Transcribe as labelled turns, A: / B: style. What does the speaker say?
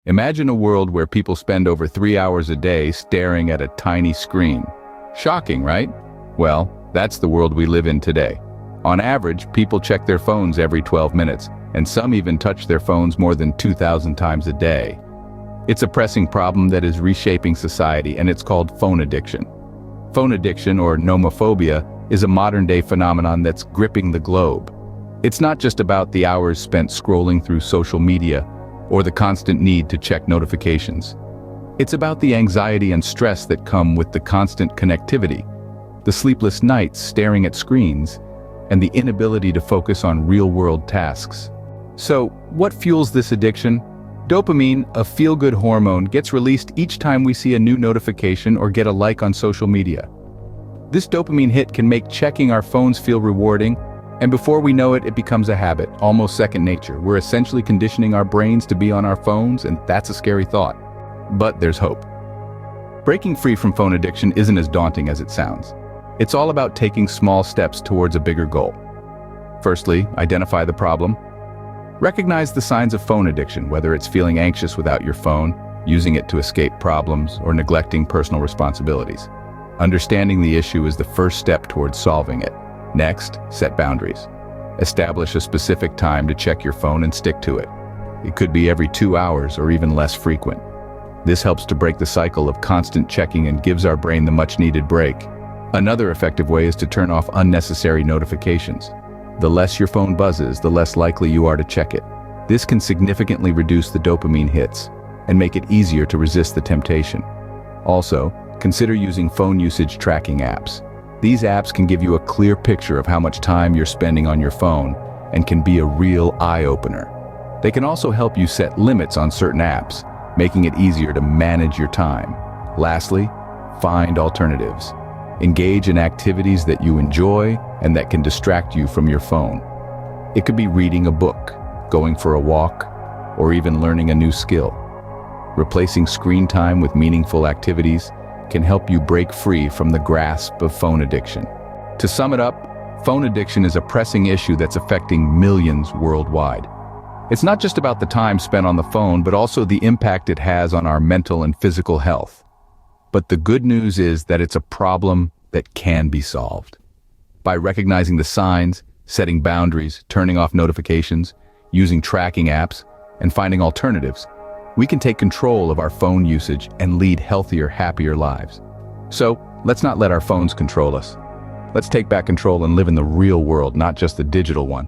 A: Imagine a world where people spend over 3 hours a day staring at a tiny screen. Shocking, right? Well, that's the world we live in today. On average, people check their phones every 12 minutes, and some even touch their phones more than 2,000 times a day. It's a pressing problem that is reshaping society, and it's called phone addiction. Phone addiction, or nomophobia, is a modern-day phenomenon that's gripping the globe. It's not just about the hours spent scrolling through social media or the constant need to check notifications. It's about the anxiety and stress that come with the constant connectivity, the sleepless nights staring at screens, and the inability to focus on real-world tasks. So, what fuels this addiction? Dopamine, a feel-good hormone, gets released each time we see a new notification or get a like on social media. This dopamine hit can make checking our phones feel rewarding, and before we know it, it becomes a habit, almost second nature. We're essentially conditioning our brains to be on our phones, and that's a scary thought. But there's hope. Breaking free from phone addiction isn't as daunting as it sounds. It's all about taking small steps towards a bigger goal. Firstly, identify the problem. Recognize the signs of phone addiction, whether it's feeling anxious without your phone, using it to escape problems, or neglecting personal responsibilities. Understanding the issue is the first step towards solving it. Next, set boundaries. Establish a specific time to check your phone and stick to it. It could be every 2 hours or even less frequent. This helps to break the cycle of constant checking and gives our brain the much-needed break. Another effective way is to turn off unnecessary notifications. The less your phone buzzes, the less likely you are to check it. This can significantly reduce the dopamine hits and make it easier to resist the temptation. Also, consider using phone usage tracking apps. These apps can give you a clear picture of how much time you're spending on your phone and can be a real eye-opener. They can also help you set limits on certain apps, making it easier to manage your time. Lastly, find alternatives. Engage in activities that you enjoy and that can distract you from your phone. It could be reading a book, going for a walk, or even learning a new skill. Replacing screen time with meaningful activities can help you break free from the grasp of phone addiction. To sum it up, phone addiction is a pressing issue that's affecting millions worldwide. It's not just about the time spent on the phone, but also the impact it has on our mental and physical health. But the good news is that it's a problem that can be solved. By recognizing the signs, setting boundaries, turning off notifications, using tracking apps, and finding alternatives, we can take control of our phone usage and lead healthier, happier lives. So, let's not let our phones control us. Let's take back control and live in the real world, not just the digital one.